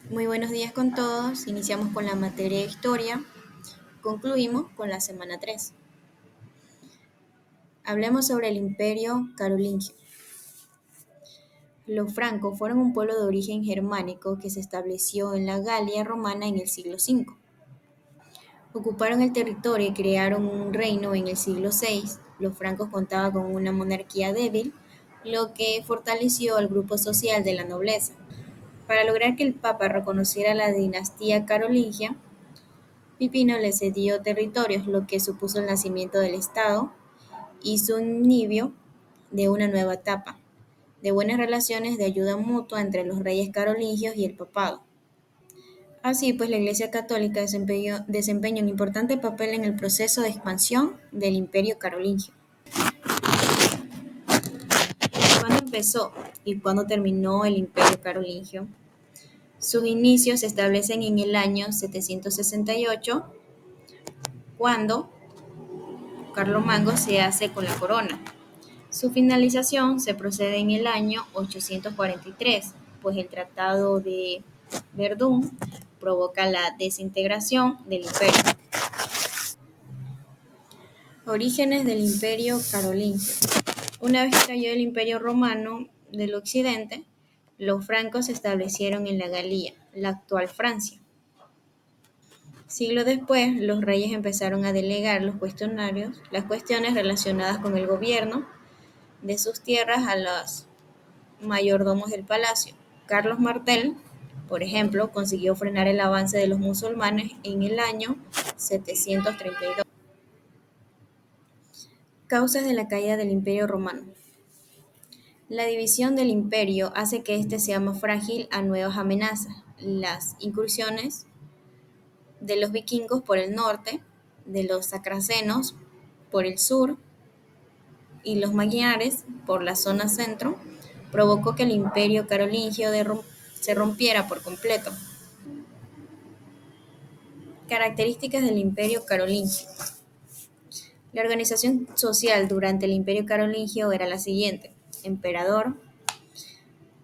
Muy buenos días con todos. Iniciamos con la materia de historia. Concluimos con la semana 3. Hablemos sobre el Imperio Carolingio. Los francos fueron un pueblo de origen germánico que se estableció en la Galia romana en el siglo V. Ocuparon el territorio y crearon un reino en el siglo VI. Los francos contaban con una monarquía débil, lo que fortaleció al grupo social de la nobleza. Para lograr que el Papa reconociera la dinastía carolingia, Pipino le cedió territorios, lo que supuso el nacimiento del Estado y su inicio de una nueva etapa, de buenas relaciones de ayuda mutua entre los reyes carolingios y el papado. Así pues, la Iglesia Católica desempeñó un importante papel en el proceso de expansión del Imperio Carolingio. ¿Cuándo empezó y cuándo terminó el Imperio Carolingio? Sus inicios se establecen en el año 768, cuando Carlomagno se hace con la corona. Su finalización se procede en el año 843, pues el Tratado de Verdún provoca la desintegración del imperio. Orígenes del Imperio Carolingio. Una vez que cayó el Imperio Romano del Occidente, los francos se establecieron en la Galia, la actual Francia. Siglos después, los reyes empezaron a delegar las cuestiones relacionadas con el gobierno de sus tierras a los mayordomos del palacio. Carlos Martel, por ejemplo, consiguió frenar el avance de los musulmanes en el año 732. Causas de la caída del Imperio Romano. La división del imperio hace que éste sea más frágil a nuevas amenazas. Las incursiones de los vikingos por el norte, de los sarracenos por el sur y los magiares por la zona centro, provocó que el imperio carolingio se rompiera por completo. Características del imperio carolingio. La organización social durante el imperio carolingio era la siguiente: emperador,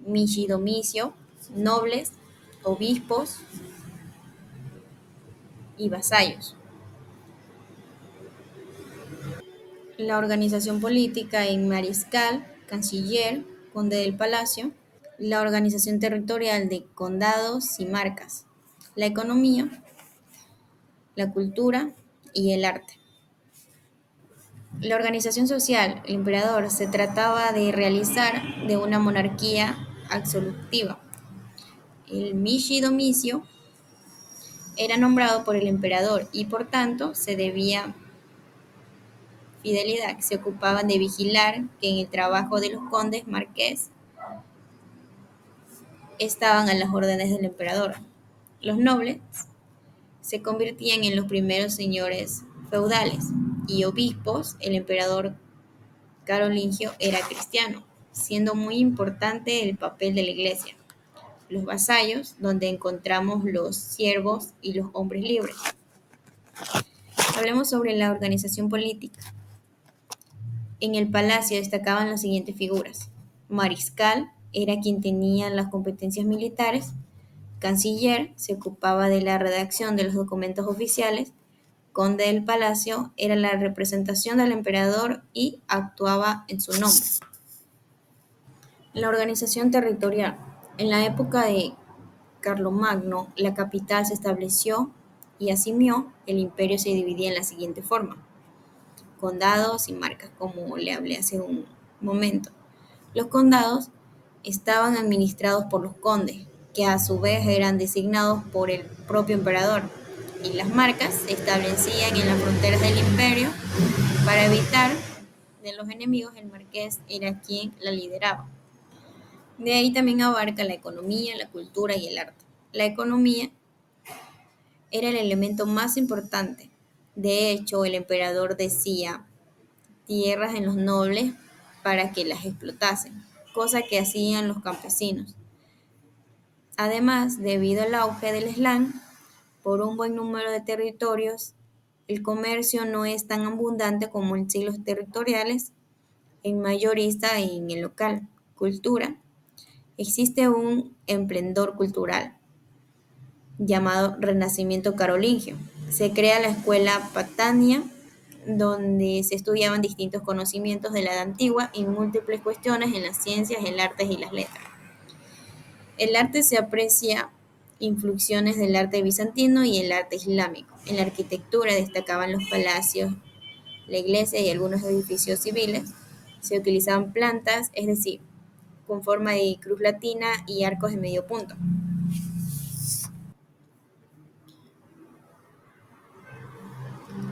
michidomicio, nobles, obispos y vasallos. La organización política en mariscal, canciller, conde del palacio. La organización territorial de condados y marcas. La economía, la cultura y el arte. La organización social, el emperador, se trataba de realizar de una monarquía absolutiva. El michidomicio era nombrado por el emperador y por tanto se debía fidelidad. Se ocupaban de vigilar que en el trabajo de los condes marqués estaban a las órdenes del emperador. Los nobles se convertían en los primeros señores feudales y obispos. El emperador carolingio era cristiano, siendo muy importante el papel de la iglesia. Los vasallos, donde encontramos los siervos y los hombres libres. Hablemos sobre la organización política. En el palacio destacaban las siguientes figuras. Mariscal era quien tenía las competencias militares. Canciller se ocupaba de la redacción de los documentos oficiales. Conde del palacio era la representación del emperador y actuaba en su nombre. La organización territorial. En la época de Carlomagno, la capital se estableció y asimió. El imperio se dividía en la siguiente forma: condados y marcas, como le hablé hace un momento. Los condados estaban administrados por los condes, que a su vez eran designados por el propio emperador, y las marcas se establecían en las fronteras del imperio. Para evitar de los enemigos, el marqués era quien la lideraba. De ahí también abarca la economía, la cultura y el arte. La economía era el elemento más importante. De hecho, el emperador decía tierras en los nobles para que las explotasen, cosa que hacían los campesinos. Además, debido al auge del Islam, por un buen número de territorios, el comercio no es tan abundante como en siglos territoriales, en mayorista y en el local. Cultura. Existe un esplendor cultural. llamado Renacimiento Carolingio. Se crea la escuela Patania, donde se estudiaban distintos conocimientos de la Edad Antigua y múltiples cuestiones en las ciencias, el arte y las letras. El arte se aprecia influencias del arte bizantino y el arte islámico. En la arquitectura destacaban los palacios, la iglesia y algunos edificios civiles. Se utilizaban plantas, es decir, con forma de cruz latina y arcos de medio punto.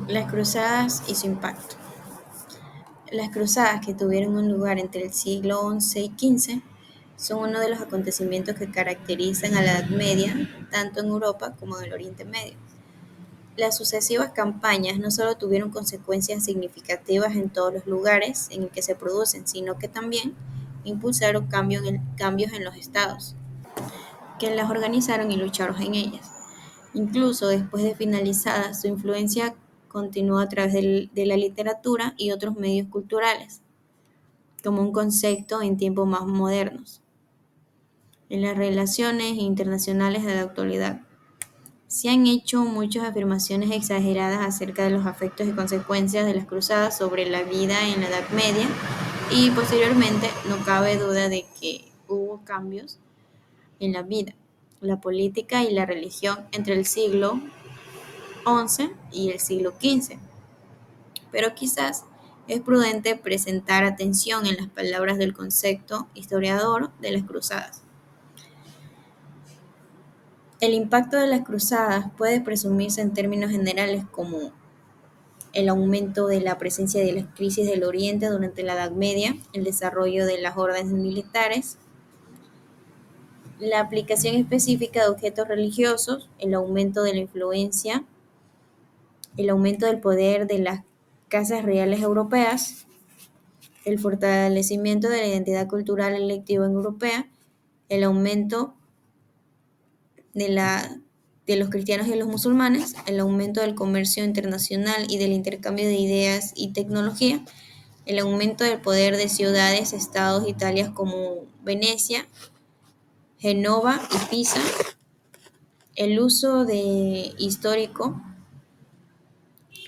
Las cruzadas y su impacto. Las cruzadas, que tuvieron un lugar entre el siglo XI y XV, son uno de los acontecimientos que caracterizan a la Edad Media, tanto en Europa como en el Oriente Medio. Las sucesivas campañas no solo tuvieron consecuencias significativas en todos los lugares en el que se producen, sino que también impulsaron cambios en los estados, que las organizaron y lucharon en ellas. Incluso después de finalizada, su influencia continuó a través de la literatura y otros medios culturales, como un concepto en tiempos más modernos, en las relaciones internacionales de la actualidad. Se han hecho muchas afirmaciones exageradas acerca de los efectos y consecuencias de las cruzadas sobre la vida en la Edad Media y posteriormente no cabe duda de que hubo cambios en la vida, la política y la religión entre el siglo XI y el siglo XV, pero quizás es prudente presentar atención en las palabras del concepto historiador de las cruzadas. El impacto de las cruzadas puede presumirse en términos generales como el aumento de la presencia de las crisis del Oriente durante la Edad Media, el desarrollo de las órdenes militares, la aplicación específica de objetos religiosos, el aumento de la influencia, el aumento del poder de las casas reales europeas, el fortalecimiento de la identidad cultural electiva europea, el aumento de, la, de los cristianos y los musulmanes, el aumento del comercio internacional y del intercambio de ideas y tecnología, el aumento del poder de ciudades, estados y tales como Venecia, Génova y Pisa, el uso de histórico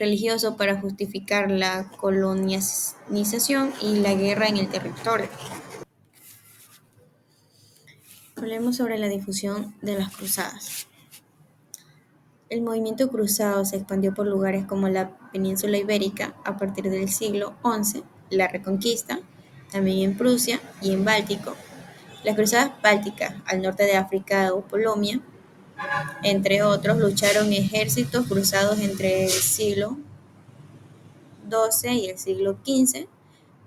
religioso para justificar la colonización y la guerra en el territorio. Hablemos sobre la difusión de las cruzadas. El movimiento cruzado se expandió por lugares como la península ibérica a partir del siglo XI, la Reconquista, también en Prusia y en Báltico. Las cruzadas bálticas al norte de África o Polonia, entre otros, lucharon ejércitos cruzados entre el siglo XII y el siglo XV,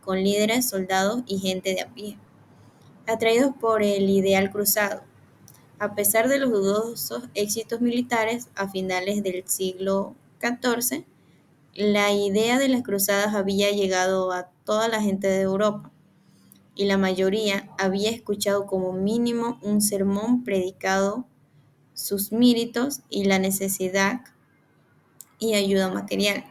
con líderes, soldados y gente de a pie, atraídos por el ideal cruzado. A pesar de los dudosos éxitos militares a finales del siglo XIV, la idea de las cruzadas había llegado a toda la gente de Europa y la mayoría había escuchado como mínimo un sermón predicado sus méritos y la necesidad y ayuda material.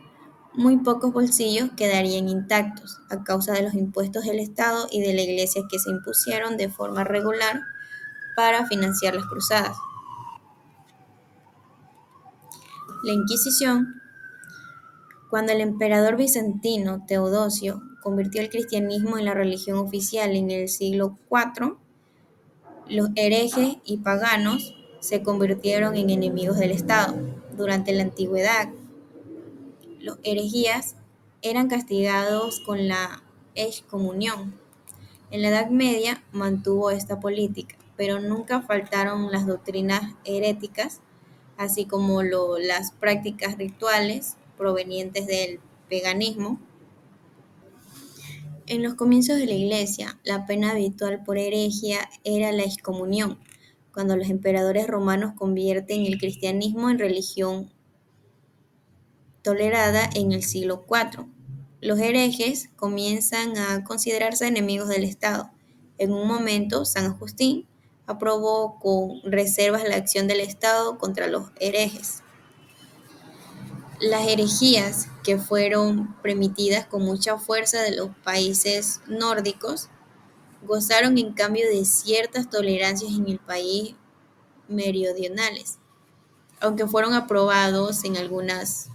Muy pocos bolsillos quedarían intactos a causa de los impuestos del Estado y de la Iglesia que se impusieron de forma regular para financiar las cruzadas. La Inquisición. Cuando el emperador bizantino Teodosio convirtió el cristianismo en la religión oficial en el siglo IV, los herejes y paganos se convirtieron en enemigos del Estado. Durante la antigüedad, los herejías eran castigados con la excomunión. En la Edad Media mantuvo esta política, pero nunca faltaron las doctrinas heréticas, así como las prácticas rituales provenientes del paganismo. En los comienzos de la Iglesia, la pena habitual por herejía era la excomunión, cuando los emperadores romanos convierten el cristianismo en religión tolerada en el siglo IV. Los herejes comienzan a considerarse enemigos del Estado. En un momento, San Agustín aprobó con reservas la acción del Estado contra los herejes. Las herejías, que fueron permitidas con mucha fuerza de los países nórdicos, gozaron en cambio de ciertas tolerancias en el país meridionales. aunque fueron aprobados en algunas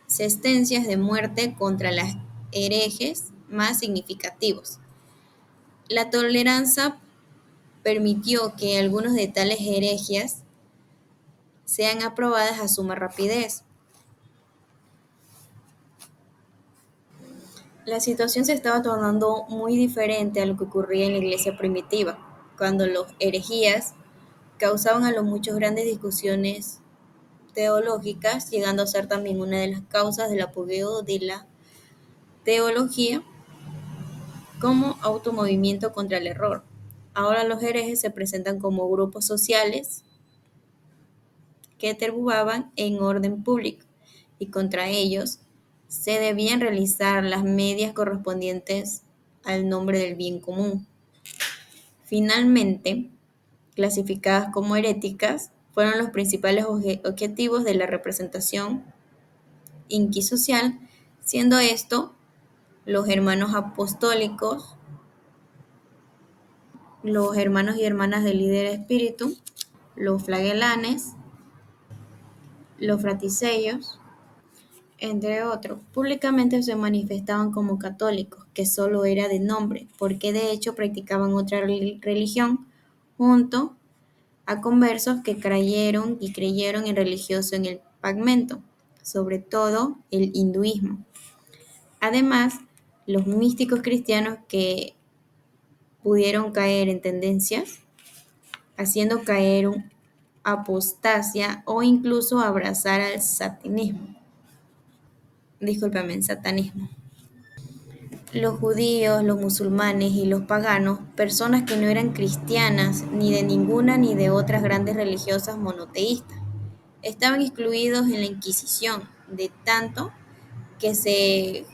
sentencias de muerte contra los herejes más significativos. La tolerancia permitió que algunos de tales herejías sean aprobadas a suma rapidez. La situación se estaba tornando muy diferente a lo que ocurría en la iglesia primitiva, cuando los herejías causaban a lo muchos grandes discusiones teológicas, llegando a ser también una de las causas del apogeo de la teología como automovimiento contra el error. Ahora los herejes se presentan como grupos sociales que turbaban en orden público y contra ellos se debían realizar las medidas correspondientes al nombre del bien común. Finalmente, clasificadas como heréticas, fueron los principales objetivos de la representación inquisicional, siendo esto los hermanos apostólicos, los hermanos y hermanas del líder espíritu, los flagelanes, los fraticellos, entre otros. Públicamente se manifestaban como católicos, que solo era de nombre, porque de hecho practicaban otra religión, junto a conversos que creyeron en religioso en el pagmento, sobre todo el hinduismo. Además, los místicos cristianos que pudieron caer en tendencias, haciendo caer un apostasia o incluso abrazar al satanismo. Discúlpame, satanismo. Los judíos, los musulmanes y los paganos, personas que no eran cristianas ni de ninguna ni de otras grandes religiosas monoteístas, estaban excluidos en la Inquisición, de tanto que se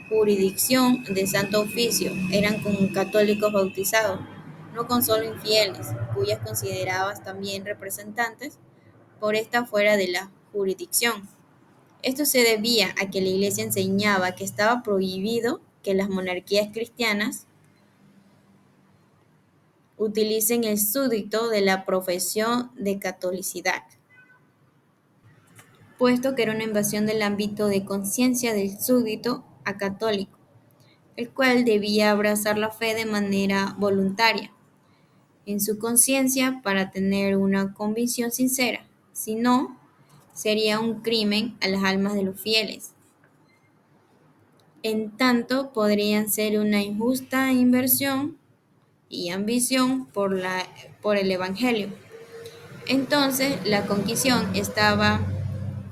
jurisdicción de santo oficio eran con católicos bautizados, no con solo infieles, cuyas considerabas también representantes por esta fuera de la jurisdicción. Esto se debía a que la Iglesia enseñaba que estaba prohibido que las monarquías cristianas utilicen el súbdito de la profesión de catolicidad, puesto que era una invasión del ámbito de conciencia del súbdito a católico, el cual debía abrazar la fe de manera voluntaria en su conciencia para tener una convicción sincera, si no, sería un crimen a las almas de los fieles. En tanto, podrían ser una injusta inversión y ambición por el Evangelio. Entonces, la conquisición estaba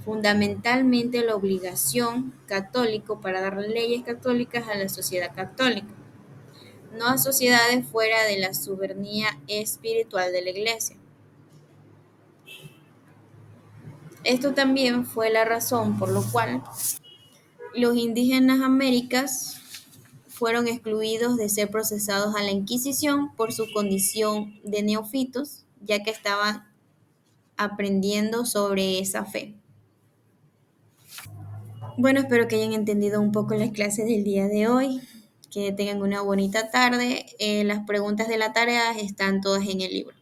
fundamentalmente la obligación católico para dar leyes católicas a la sociedad católica, no a sociedades fuera de la soberanía espiritual de la Iglesia. Esto también fue la razón por la cual los indígenas américas fueron excluidos de ser procesados a la Inquisición por su condición de neófitos, ya que estaban aprendiendo sobre esa fe. Bueno, espero que hayan entendido un poco las clases del día de hoy, que tengan una bonita tarde. Las preguntas de la tarea están todas en el libro.